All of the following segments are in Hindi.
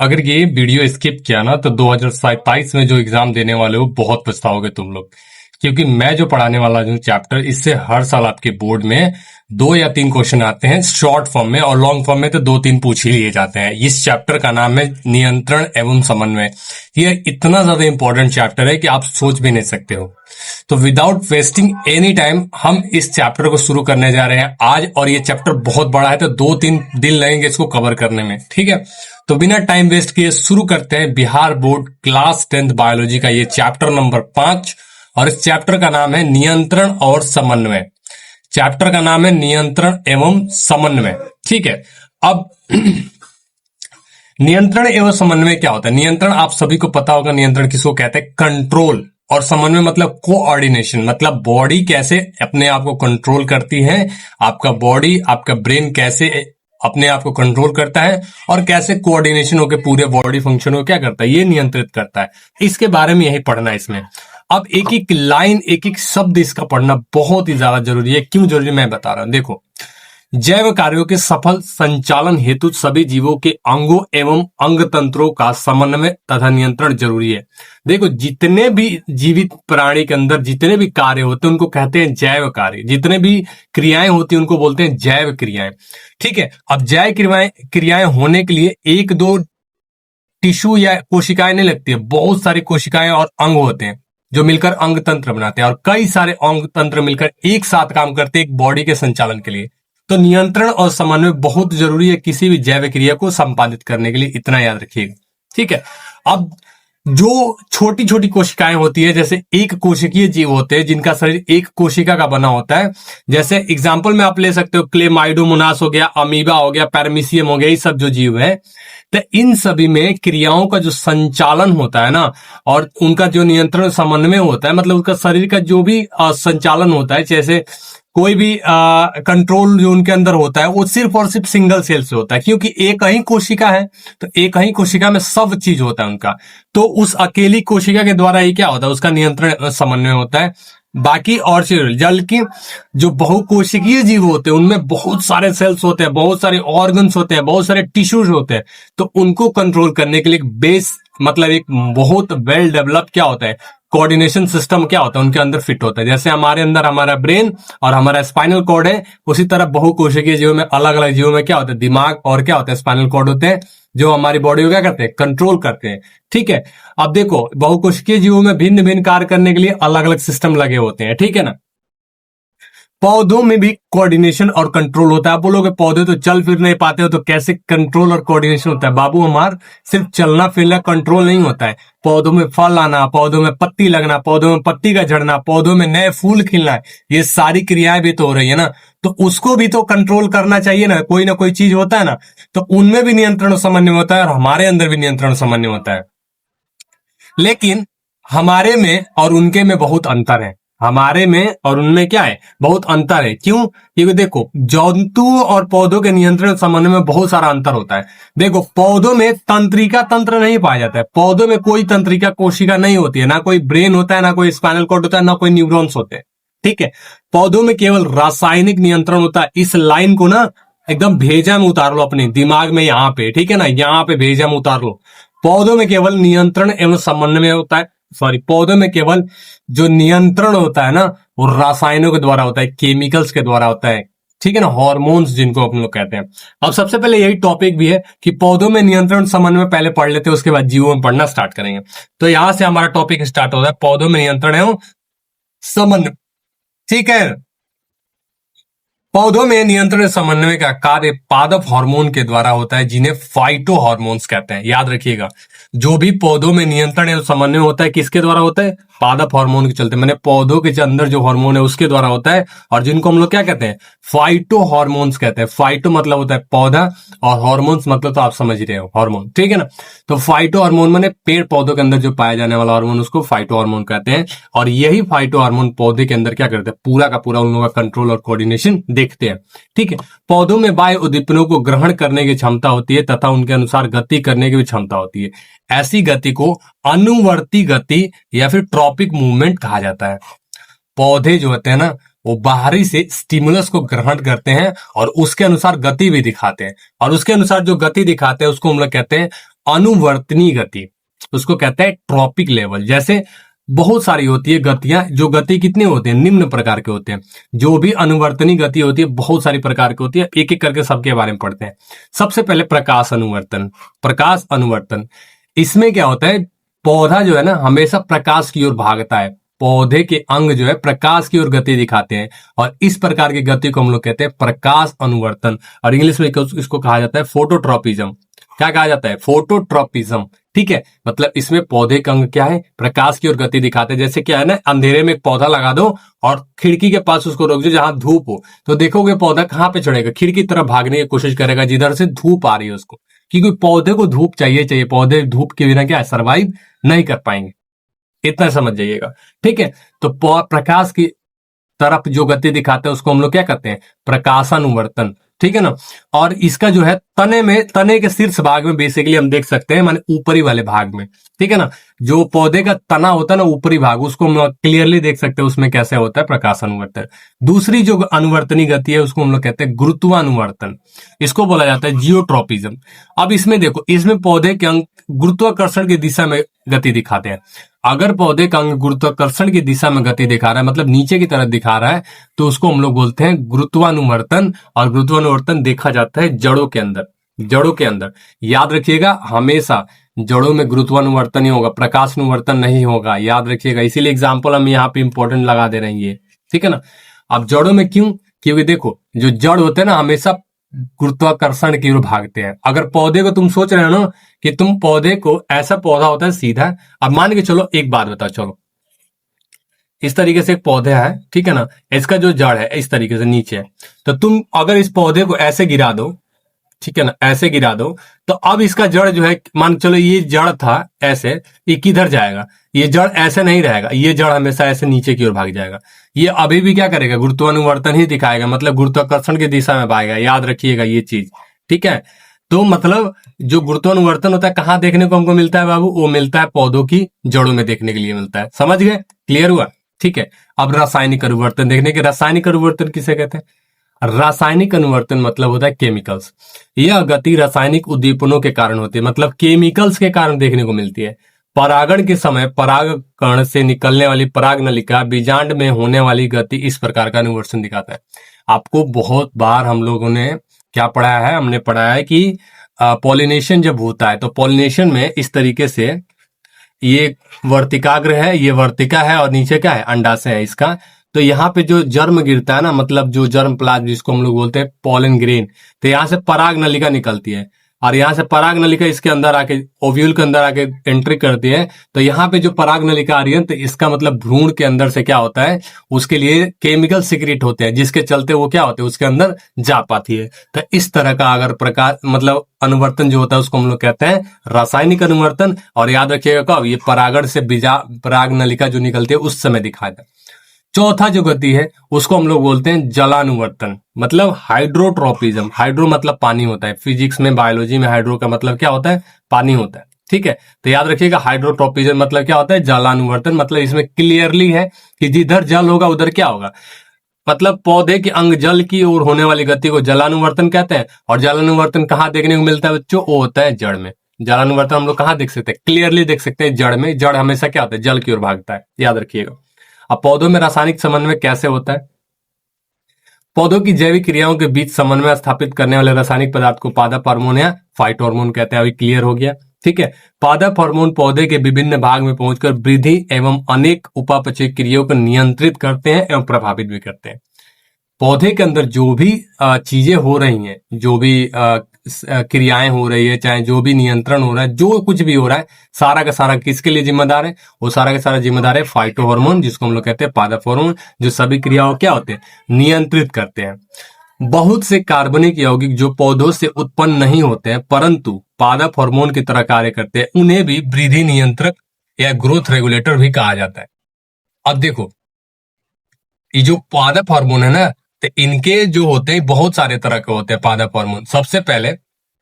अगर ये वीडियो स्किप किया ना तो 2027 में जो एग्जाम देने वाले हो बहुत पछताओगे तुम लोग। क्योंकि मैं जो पढ़ाने वाला हूँ चैप्टर, इससे हर साल आपके बोर्ड में 2 या 3 क्वेश्चन आते हैं शॉर्ट फॉर्म में, और लॉन्ग फॉर्म में तो 2-3 पूछ ही लिए जाते हैं। इस चैप्टर का नाम है नियंत्रण एवं समन्वय। ये इतना ज्यादा इंपॉर्टेंट चैप्टर है कि आप सोच भी नहीं सकते हो। तो विदाउट वेस्टिंग एनी टाइम हम इस चैप्टर को शुरू करने जा रहे हैं आज। और ये चैप्टर बहुत बड़ा है तो 2-3 दिन लगेंगे इसको कवर करने में, ठीक है। तो बिना टाइम वेस्ट किए शुरू करते हैं Bihar board class 10th biology का ये चैप्टर नंबर 5। और इस चैप्टर का नाम है नियंत्रण और समन्वय। चैप्टर का नाम है नियंत्रण एवं समन्वय, ठीक है। अब नियंत्रण एवं समन्वय क्या होता है? नियंत्रण आप सभी को पता होगा, नियंत्रण किसको कहते हैं? कंट्रोल। और समन्वय मतलब कोऑर्डिनेशन, मतलब बॉडी कैसे अपने आप को कंट्रोल करती है, आपका बॉडी, आपका ब्रेन कैसे अपने आप को कंट्रोल करता है और कैसे कोऑर्डिनेशन होकर पूरे बॉडी फंक्शन को क्या करता है, ये नियंत्रित करता है। इसके बारे में यही पढ़ना है इसमें। अब एक एक लाइन, एक एक शब्द इसका पढ़ना बहुत ही ज्यादा जरूरी है। क्यों जरूरी मैं बता रहा हूं, देखो। जैव कार्यों के सफल संचालन हेतु सभी जीवों के अंगों एवं अंग तंत्रों का समन्वय तथा नियंत्रण जरूरी है। देखो, जितने भी जीवित प्राणी के अंदर जितने भी कार्य होते हैं उनको कहते हैं जैव कार्य। जितने भी क्रियाएं होती हैं उनको बोलते हैं जैव क्रियाएं, ठीक है। अब जैव क्रियाएं होने के लिए 1-2 टिश्यू या कोशिकाएं नहीं लगती है, बहुत सारी कोशिकाएं और अंग होते हैं जो मिलकर अंग तंत्र बनाते हैं। और कई सारे अंग तंत्र मिलकर एक साथ काम करते हैं एक बॉडी के संचालन के लिए। तो नियंत्रण और समन्वय बहुत जरूरी है किसी भी जैव क्रिया को संपादित करने के लिए, इतना याद रखिएगा, ठीक है। अब जो छोटी छोटी कोशिकाएं होती है, जैसे एक कोशिकीय जीव होते हैं जिनका शरीर एक कोशिका का बना होता है। जैसे एग्जांपल में आप ले सकते हो क्लेमाइडोमोनास हो गया, अमीबा हो गया, पैरामीशियम हो गया, ये सब जो जीव है। तो इन सभी में क्रियाओं का जो संचालन होता है ना, और उनका जो नियंत्रण समन्वय होता है, मतलब उसका शरीर का जो भी संचालन होता है, जैसे कोई भी कंट्रोल जो उनके अंदर होता है वो सिर्फ और सिर्फ सिंगल सेल से होता है, क्योंकि एक ही कोशिका है। तो एक ही कोशिका में सब चीज होता है उनका। तो उस अकेली कोशिका के द्वारा ही क्या होता है, उसका नियंत्रण समन्वय होता है। बाकी और चीज, जल की जो बहुकोशिकीय जीव होते हैं उनमें बहुत सारे सेल्स होते हैं, बहुत सारे ऑर्गन्स होते हैं, बहुत सारे टिश्यूज होते हैं। तो उनको कंट्रोल करने के लिए एक बेस, मतलब एक बहुत वेल डेवलप क्या होता है, कोऑर्डिनेशन सिस्टम क्या होता है उनके अंदर फिट होता है। जैसे हमारे अंदर हमारा ब्रेन और हमारा स्पाइनल कॉर्ड है, उसी तरह बहुकोशिकीय जीवों में, अलग अलग जीवों में क्या होता है, दिमाग और क्या होता है, स्पाइनल कॉर्ड होते हैं, जो हमारी बॉडी को क्या करते हैं, कंट्रोल करते हैं, ठीक है। अब देखो, बहुकोशिकीय जीवों में भिन्न भिन्न कार्य करने के लिए अलग अलग सिस्टम लगे होते हैं, ठीक है ना। पौधों में भी कोऑर्डिनेशन और कंट्रोल होता है। आप बोलोगे पौधे तो चल फिर नहीं पाते हो, तो कैसे कंट्रोल और कोऑर्डिनेशन होता है? बाबू, हमार सिर्फ चलना फिरना कंट्रोल नहीं होता है। पौधों में फल आना, पौधों में पत्ती लगना, पौधों में पत्ती का झड़ना, पौधों में नए फूल खिलना, ये सारी क्रियाएं भी तो हो रही है ना। तो उसको भी तो कंट्रोल करना चाहिए ना कोई चीज होता है ना। तो उनमें भी नियंत्रण समन्वय होता है और हमारे अंदर भी नियंत्रण समन्वय होता है। लेकिन हमारे में और उनके में बहुत अंतर है। हमारे में और उनमें क्या है, बहुत अंतर है। क्यों? क्योंकि देखो, जंतुओं और पौधों के नियंत्रण समन्वय में बहुत सारा अंतर होता है। देखो, पौधों में तंत्रिका तंत्र नहीं पाया जाता है। पौधों में कोई तंत्रिका कोशिका नहीं होती है, ना कोई ब्रेन होता है, ना कोई स्पाइनल कॉर्ड होता है, ना कोई न्यूरॉन्स होते हैं, ठीक है। पौधों में केवल रासायनिक नियंत्रण होता है। इस लाइन को ना एकदम भेजा में उतार लो अपने दिमाग में, यहाँ पे, ठीक है ना, यहाँ पे भेजा में उतार लो। पौधों में केवल नियंत्रण एवं समन्वय होता है। पौधों में केवल जो नियंत्रण होता है ना, वो रासायनों के द्वारा होता है, केमिकल्स के द्वारा होता है, ठीक है ना, हार्मोन्स जिनको अपन लोग कहते हैं। अब सबसे पहले यही टॉपिक भी है कि पौधों में नियंत्रण समन्वय पहले पढ़ लेते हैं, उसके बाद जीवों में पढ़ना स्टार्ट करेंगे। तो यहां से हमारा टॉपिक स्टार्ट होता है, पौधों में नियंत्रण एवं समन्वय, ठीक है। पौधों में नियंत्रण समन्वय का कार्य पादप हार्मोन के द्वारा होता है, जिन्हें फाइटो हार्मोन्स कहते हैं। याद रखिएगा, जो भी पौधों में नियंत्रण एवं समन्वय होता है किसके द्वारा होता है? पादप हार्मोन के चलते, मैंने पौधों के अंदर जो हार्मोन है उसके द्वारा होता है, और जिनको हम लोग क्या कहते हैं, फाइटो हार्मोन्स कहते हैं। फाइटो मतलब होता है पौधा, और हार्मोन्स मतलब तो आप समझ रहे हो, हार्मोन, ठीक है ना। तो फाइटो हार्मोन माने पेड़ पौधों के अंदर जो पाया जाने वाला हार्मोन, उसको फाइटो हार्मोन कहते हैं। और यही फाइटो हार्मोन पौधे के अंदर क्या करते हैं, पूरा का पूरा उन लोगों का कंट्रोल और कोऑर्डिनेशन देखते हैं, ठीक है। पौधों में वायु उद्दीपनों को ग्रहण करने की क्षमता होती है तथा उनके अनुसार गति करने की भी क्षमता होती है। ऐसी गति को अनुवर्ती गति या फिर ट्रॉपिक मूवमेंट कहा जाता है। पौधे जो होते हैं ना, वो बाहरी से स्टिमुलस को ग्रहण करते हैं और उसके अनुसार गति भी दिखाते हैं, और उसके अनुसार जो गति दिखाते हैं उसको हम लोग कहते हैं अनुवर्तनी गति, उसको कहते हैं ट्रॉपिक लेवल। जैसे बहुत सारी होती है गतियां, जो गति कितने होते हैं, निम्न प्रकार के होते हैं। जो भी अनुवर्तनी गति होती है बहुत सारी प्रकार की होती है, एक एक करके सबके बारे में पढ़ते हैं। सबसे पहले प्रकाश अनुवर्तन। प्रकाश अनुवर्तन, इसमें क्या होता है, पौधा जो है ना हमेशा प्रकाश की ओर भागता है। पौधे के अंग जो है प्रकाश की ओर गति दिखाते हैं, और इस प्रकार की गति को हम लोग कहते हैं प्रकाश अनुवर्तन, और इंग्लिश में इसको कहा जाता है फोटोट्रॉपिज्म। क्या कहा जाता है, फोटोट्रॉपिज्म। ठीक है, मतलब इसमें पौधे का अंग क्या है, प्रकाश की ओर गति दिखाते हैं। जैसे क्या है ना, अंधेरे में एक पौधा लगा दो और खिड़की के पास उसको रोक दो जहां धूप हो, तो देखोगे पौधा कहां पे चढ़ेगा, खिड़की की तरफ भागने की कोशिश करेगा जिधर से धूप आ रही है उसको, क्योंकि पौधे को धूप चाहिए। पौधे धूप के बिना क्या है, सर्वाइव नहीं कर पाएंगे। इतना समझ जाइएगा। ठीक है, तो प्रकाश की तरफ जो गति दिखाते हैं उसको हम लोग क्या कहते हैं, प्रकाशानुवर्तन। ठीक है ना, और इसका जो है तने के शीर्ष भाग में बेसिकली हम देख सकते हैं, माने ऊपरी वाले भाग में। ठीक है ना, जो पौधे का तना होता है ना ऊपरी भाग, उसको हम लोग क्लियरली देख सकते हैं उसमें कैसे होता है प्रकाशानुवर्तन। दूसरी जो अनुवर्तनी गति है उसको हम लोग कहते हैं गुरुत्वानुवर्तन, इसको बोला जाता है जियोट्रॉपिज्म। अब इसमें देखो, इसमें पौधे के अंग गुरुत्वाकर्षण की दिशा में गति दिखाते हैं। अगर पौधे का अंग गुरुत्वाकर्षण की दिशा में गति दिखा रहा है, मतलब नीचे की तरफ दिखा रहा है, तो उसको हम लोग बोलते हैं गुरुत्वानुवर्तन। और गुरुत्वानुवर्तन देखा जाता है जड़ों के अंदर। जड़ों के अंदर याद रखिएगा, हमेशा जड़ों में गुरुत्वानुवर्तन ही होगा, प्रकाशानुवर्तन नहीं होगा, याद रखिएगा। इसीलिए एग्जाम्पल हम यहाँ पे इंपॉर्टेंट लगा दे रहे हैं ये। ठीक है ना, अब जड़ों में क्यों, क्योंकि देखो जो जड़ होते हैं ना हमेशा गुरुत्वाकर्षण की ओर भागते हैं। अगर पौधे को तुम सोच रहे हो ना कि तुम पौधे को, ऐसा पौधा होता है सीधा, अब मान के चलो एक बात बताओ, चलो इस तरीके से एक पौधा है, ठीक है ना, इसका जो जड़ है इस तरीके से नीचे है, तो तुम अगर इस पौधे को ऐसे गिरा दो, ठीक है ना, ऐसे गिरा दो, तो अब इसका जड़ जो है, मान चलो ये जड़ था ऐसे, ये किधर जाएगा, ये जड़ ऐसे नहीं रहेगा, ये जड़ हमेशा ऐसे नीचे की ओर भाग जाएगा। ये अभी भी क्या करेगा, गुरुत्वानुवर्तन ही दिखाएगा, मतलब गुरुत्वाकर्षण की दिशा में भागेगा। याद रखिएगा ये चीज। ठीक है, तो मतलब जो गुरुत्वानुवर्तन होता है कहाँ देखने को हमको मिलता है बाबू, वो मिलता है पौधों की जड़ों में देखने के लिए मिलता है। समझ गए, क्लियर हुआ। ठीक है, अब रासायनिक अनुवर्तन देखने के, रासायनिक अनुवर्तन किसे कहते हैं, रासायनिक अनुवर्तन मतलब होता है केमिकल्स। यह गति रासायनिक उद्दीपनों के कारण होती है, मतलब केमिकल्स के कारण देखने को मिलती है। परागण के समय पराग कण से निकलने वाली पराग नलिका बीजांड में होने वाली गति इस प्रकार का अनुवर्तन दिखाता है। आपको बहुत बार हम लोगों ने क्या पढ़ाया है, हमने पढ़ाया है कि पॉलिनेशन जब होता है तो पॉलिनेशन में इस तरीके से ये वर्तिकाग्र है, ये वर्तिका है, और नीचे क्या है, अंडाशय है इसका। तो यहाँ पे जो जर्म गिरता है ना, मतलब जो जर्म प्लाज्म जिसको हम लोग बोलते हैं पॉलन ग्रेन, तो यहाँ से पराग नलिका निकलती है, और यहाँ से पराग नलिका इसके अंदर आके ओव्यूल के अंदर आके एंट्री करती है। तो यहाँ पे जो पराग नलिका आ रही है, तो इसका मतलब भ्रूण के अंदर से क्या होता है, उसके लिए केमिकल सिक्रेट होते हैं, जिसके चलते वो क्या होते हैं, उसके अंदर जा पाती है। तो इस तरह का अगर प्रकार मतलब अनुवर्तन जो होता है उसको हम लोग कहते हैं रासायनिक अनुवर्तन। और याद रखिएगा कब, ये परागण से पराग नलिका जो निकलती है उस समय दिखाया था। चौथा जो गति है उसको हम लोग बोलते हैं जलानुवर्तन, मतलब हाइड्रोट्रोपिज्म। हाइड्रो मतलब पानी होता है, फिजिक्स में बायोलॉजी में हाइड्रो का मतलब क्या होता है, पानी होता है। ठीक है, तो याद रखिएगा हाइड्रोट्रोपिज्म मतलब क्या होता है, जलानुवर्तन। मतलब इसमें क्लियरली है कि जिधर जल होगा उधर क्या होगा, मतलब पौधे के अंग जल की ओर होने वाली गति को जलानुवर्तन कहते हैं। और जलानुवर्तन कहाँ देखने को मिलता है बच्चों, वो होता है जड़ में। जलानुवर्तन हम लोग कहाँ देख सकते हैं, क्लियरली देख सकते हैं जड़ में। जड़ हमेशा क्या होता है, जल की ओर भागता है, याद रखिएगा। अब पौधों में रासायनिक समन्वय कैसे होता है, पौधों की जैविक क्रियाओं के बीच समन्वय स्थापित करने वाले रासायनिक पदार्थ को पादप हार्मोन या फाइटोहार्मोन कहते हैं। अभी क्लियर हो गया। ठीक है, पादप हार्मोन पौधे के विभिन्न भाग में पहुंचकर वृद्धि एवं अनेक उपापचय क्रियाओं को नियंत्रित करते हैं एवं प्रभावित भी करते हैं। पौधे के अंदर जो भी चीजें हो रही हैं, जो भी क्रियाएं हो रही है, चाहे जो भी नियंत्रण हो रहा है, जो कुछ भी हो रहा है, सारा का सारा किसके लिए जिम्मेदार है, वो सारा का सारा जिम्मेदार है फाइटो हार्मोन, जिसको हम लोग कहते हैं पादप हार्मोन, जो सभी क्रियाओं क्या होते हैं, नियंत्रित करते हैं। बहुत से कार्बनिक यौगिक जो पौधों से उत्पन्न नहीं होते हैं परंतु पादप हार्मोन की तरह कार्य करते हैं, उन्हें भी वृद्धि नियंत्रक या ग्रोथ रेगुलेटर भी कहा जाता है। अब देखो, ये जो पादप हार्मोन है ना, तो इनके जो होते हैं बहुत सारे तरह के होते हैं पादप हार्मोन। सबसे पहले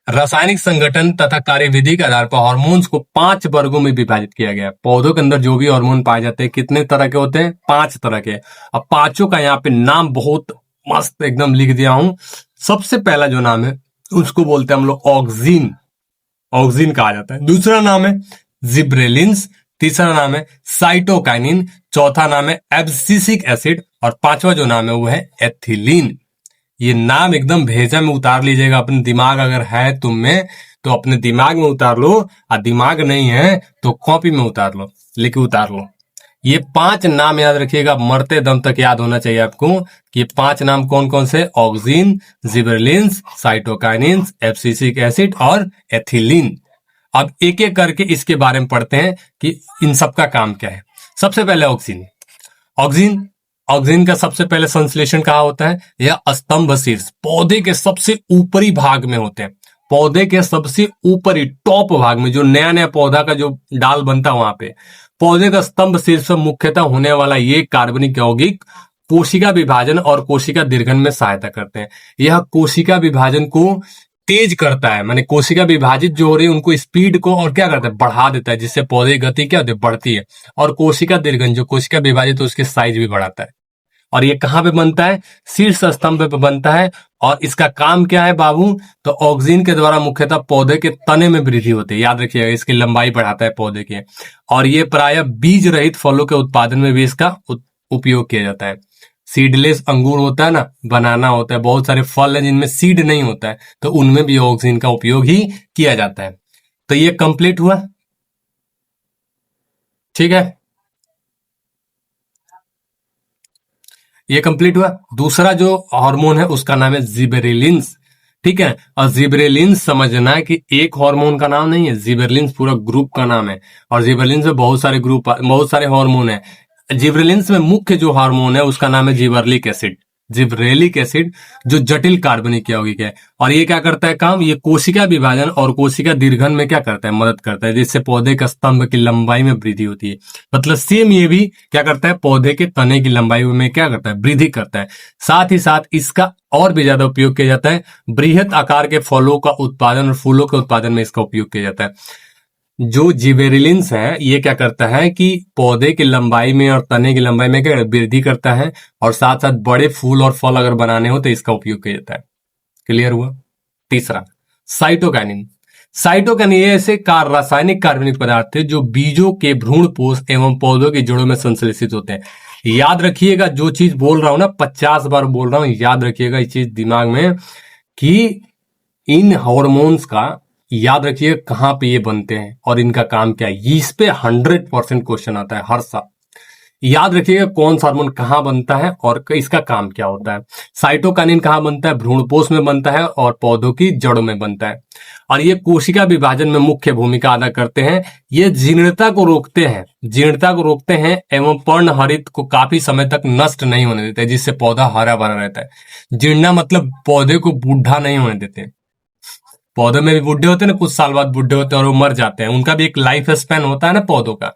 रासायनिक संगठन तथा कार्यविधि के आधार पर हार्मोन्स को 5 वर्गों में विभाजित किया गया है। पौधों के अंदर जो भी हार्मोन पाए जाते हैं कितने तरह के होते हैं, 5 तरह के। अब पांचों का यहाँ पे नाम बहुत मस्त एकदम लिख दिया हूं। सबसे पहला जो नाम है उसको बोलते हैं हम लोग ऑक्सिन। ऑक्सिन कहा जाता है। दूसरा नाम है जिब्रेलिन्स, तीसरा नाम है साइटोकाइनिन, चौथा नाम है एब्सिसिक एसिड और पांचवा जो नाम है वो है एथिलीन। ये नाम एकदम भेजा में उतार लीजिएगा, अपने दिमाग अगर है तुम में तो अपने दिमाग में उतार लो, और दिमाग नहीं है तो कॉपी में उतार लो, लिख के उतार लो। ये 5 नाम याद रखिएगा, मरते दम तक याद होना चाहिए आपको कि ये 5 नाम कौन कौन से, auxin, gibberellins, cytokinins, abscisic acid और एथिलीन। अब एक एक करके इसके बारे में पढ़ते हैं कि इन सब का काम क्या है। सबसे पहले ऑक्सिन। ऑक्सिन ऑक्सिन का सबसे पहले संश्लेषण कहाँ होता है? यह स्तंभ शीर्ष, पौधे के सबसे ऊपरी भाग में होते हैं। पौधे के सबसे ऊपरी टॉप भाग में, जो नया नया पौधा का जो डाल बनता है वहां पे, पौधे का स्तंभ शीर्ष पर मुख्यतः होने वाला ये कार्बनिक यौगिक कोशिका विभाजन और कोशिका दीर्घन में सहायता करते हैं। यह कोशिका विभाजन को तेज करता है, माने कोशिका विभाजित जो हो रही है उनको स्पीड को और क्या करता है, बढ़ा देता है, जिससे पौधे की गति क्या होती है, बढ़ती है। और कोशिका दीर्घन, जो कोशिका विभाजित है उसकी साइज भी बढ़ाता है। और ये कहां पे बनता है? शीर्ष स्तंभ पे बनता है। और इसका काम क्या है बाबू? तो ऑक्सिन के द्वारा मुख्यतः पौधे के तने में वृद्धि होती है, याद रखिएगा, इसकी लंबाई बढ़ाता है पौधे के। और ये प्रायः बीज रहित फलों के उत्पादन में भी इसका उपयोग किया जाता है। सीडलेस अंगूर होता है ना, बनाना होता है, बहुत सारे फल है जिनमें सीड नहीं होता है, तो उनमें भी ऑक्सिन का उपयोग ही किया जाता है। तो ये कंप्लीट हुआ, ठीक है, ये कंप्लीट हुआ। दूसरा जो हार्मोन है उसका नाम है जिबरेलिन्स, ठीक है। और जिबरेलिन्स समझना है कि एक हार्मोन का नाम नहीं है, जिबरेलिन्स पूरा ग्रुप का नाम है। और जिबरेलिन्स में बहुत सारे ग्रुप, बहुत सारे हार्मोन है। जिबरेलिन्स में मुख्य जो हार्मोन है उसका नाम है जिबरेलिक एसिड, जिब्रेलिक एसिड, जो जटिल कार्बनिक यौगिक है। और ये क्या करता है काम? ये कोशिका विभाजन और कोशिका दीर्घन में क्या करता है, मदद करता है, जिससे पौधे का स्तंभ की लंबाई में वृद्धि होती है। मतलब सेम ये भी क्या करता है, पौधे के तने की लंबाई में क्या करता है, वृद्धि करता है। साथ ही साथ इसका और भी ज्यादा उपयोग किया जाता है, बृहत आकार के फलों का उत्पादन और फूलों के उत्पादन में इसका उपयोग किया जाता है। जो जिबेरिलिन्स है ये क्या करता है कि पौधे की लंबाई में और तने की लंबाई में क्या वृद्धि करता है, और साथ साथ बड़े फूल और फल अगर बनाने हो तो इसका उपयोग किया जाता है। क्लियर हुआ? तीसरा, साइटोकाइनिन। साइटोकाइनिन ये ऐसे रासायनिक कार्बनिक पदार्थ है जो बीजों के भ्रूणपोष एवं पौधों की जड़ों में संश्लेषित होते हैं। याद रखिएगा, जो चीज बोल रहा हूं ना, 50 बार बोल रहा हूं, याद रखिएगा इस चीज दिमाग में कि इन हार्मोन्स का याद रखिए कहां पे ये बनते हैं और इनका काम क्या है। इस पे 100% क्वेश्चन आता है हर साल। याद रखिएगा कौन सा हार्मोन कहां बनता है और इसका काम क्या होता है। साइटोकाइनिन कहां बनता है? भ्रूणपोष में बनता है और पौधों की जड़ों में बनता है। और ये कोशिका विभाजन में मुख्य भूमिका अदा करते हैं। ये जीर्णता को रोकते हैं, जीर्णता को रोकते हैं एवं पर्णहरित को काफी समय तक नष्ट नहीं होने देते, जिससे पौधा हरा भरा रहता है। जीर्णा मतलब पौधे को बूढ़ा नहीं होने देते। पौधे में भी बूढ़े होते हैं ना, कुछ साल बाद बूढ़े होते हैं और वो मर जाते हैं, उनका भी एक लाइफ स्पैन होता है ना पौधों का।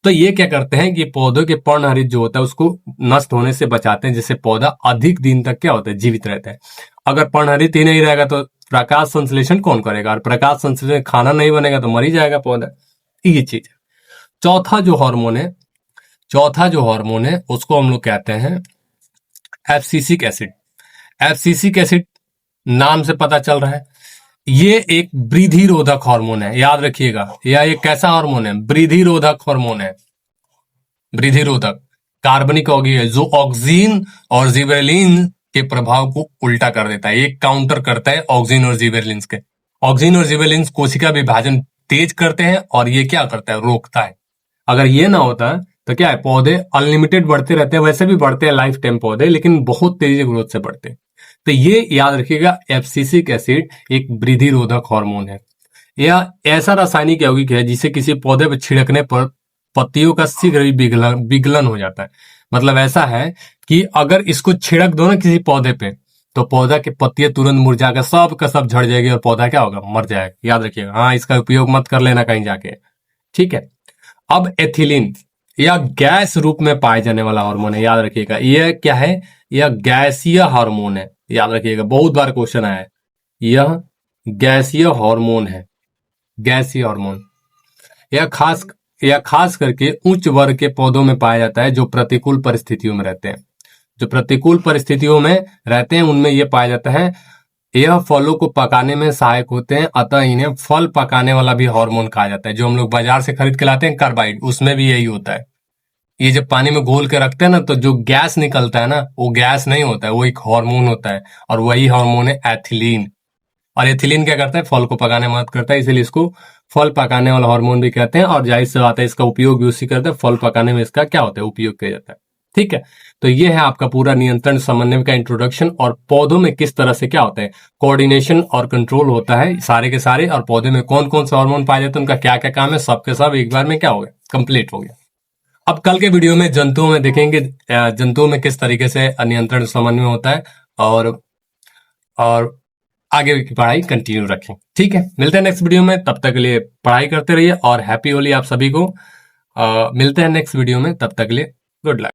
तो ये क्या करते हैं कि पौधों के पर्णहरित जो होता है उसको नष्ट होने से बचाते हैं, जिससे पौधा अधिक दिन तक क्या होता है, जीवित रहता है। अगर पर्णहरित ही नहीं रहेगा तो प्रकाश संश्लेषण कौन करेगा, और प्रकाश संश्लेषण खाना नहीं बनेगा तो मर ही जाएगा पौधा। ये चीज। चौथा जो हार्मोन है उसको हम लोग कहते हैं एब्सिसिक एसिड। एब्सिसिक एसिड नाम से पता चल रहा है ये एक वृद्धि रोधक हार्मोन है। याद रखिएगा, यह एक कैसा हार्मोन है? वृद्धि रोधक हार्मोन है। वृद्धि रोधक कार्बनिक यौगिक है जो ऑक्सिन और जिबरेलिन के प्रभाव को उल्टा कर देता है। एक काउंटर करता है ऑक्सिन और जिबरेलिन के। ऑक्सिन और जिबरेलिन कोशिका विभाजन तेज करते हैं और ये क्या करता है, रोकता है। अगर ये ना होता तो क्या है, पौधे अनलिमिटेड बढ़ते रहते हैं, वैसे भी बढ़ते हैं लाइफ टाइम पौधे, लेकिन बहुत तेजी ग्रोथ से बढ़ते हैं। तो ये याद रखिएगा, एब्सिसिक एसिड एक वृद्धि रोधक हार्मोन है। यह ऐसा रासायनिक यौगिक है जिसे किसी पौधे पर छिड़कने पर पत्तियों का शीघ्र ही विगलन हो जाता है। मतलब ऐसा है कि अगर इसको छिड़क दो ना किसी पौधे पे तो पौधा के पत्तियां तुरंत मुरझाकर सब का सब झड़ जाएगी और पौधा क्या होगा, मर जाएगा। याद रखिएगा, हाँ, इसका उपयोग मत कर लेना कहीं जाके, ठीक है। अब एथिलीन, यह गैस रूप में पाए जाने वाला हार्मोन है। याद रखिएगा, यह क्या है, यह गैसीय हार्मोन है। याद रखिएगा, बहुत बार क्वेश्चन आया है, यह गैसीय हार्मोन है। गैसीय हार्मोन यह खास करके उच्च वर्ग के पौधों में पाया जाता है जो प्रतिकूल परिस्थितियों में रहते हैं। जो प्रतिकूल परिस्थितियों में रहते हैं उनमें यह पाया जाता है। यह फलों को पकाने में सहायक होते हैं, अतः इन्हें फल पकाने वाला भी हार्मोन कहा जाता है। जो हम लोग बाजार से खरीद के लाते हैं कार्बाइड, उसमें भी यही होता है। ये जब पानी में घोल के रखते हैं ना, तो जो गैस निकलता है ना, वो गैस नहीं होता है, वो एक हार्मोन होता है, और वही हार्मोन है एथिलीन। और एथिलीन क्या करता है, फल को पकाने में मदद करता है, इसीलिए इसको फल पकाने वाला हार्मोन भी कहते हैं। और जाहिर सी बात है, इसका उपयोग भी उसी करते हैं, फल पकाने में इसका क्या होता है, उपयोग किया जाता है। ठीक है, तो ये है आपका पूरा नियंत्रण समन्वय का इंट्रोडक्शन। और पौधों में किस तरह से क्या होता है, कोऑर्डिनेशन और कंट्रोल होता है सारे के सारे, और पौधे में कौन कौन से हार्मोन पाए जाते हैं, उनका क्या क्या काम है, सबके सब एक बार में क्या हो गया, कंप्लीट हो गया। अब कल के वीडियो में जंतुओं में देखेंगे, जंतुओं में किस तरीके से नियंत्रण समन्वय होता है, और आगे की पढ़ाई कंटिन्यू रखें। ठीक है, मिलते हैं नेक्स्ट वीडियो में, तब तक के लिए पढ़ाई करते रहिए और हैप्पी होली आप सभी को। मिलते हैं नेक्स्ट वीडियो में, तब तक के लिए गुड लक।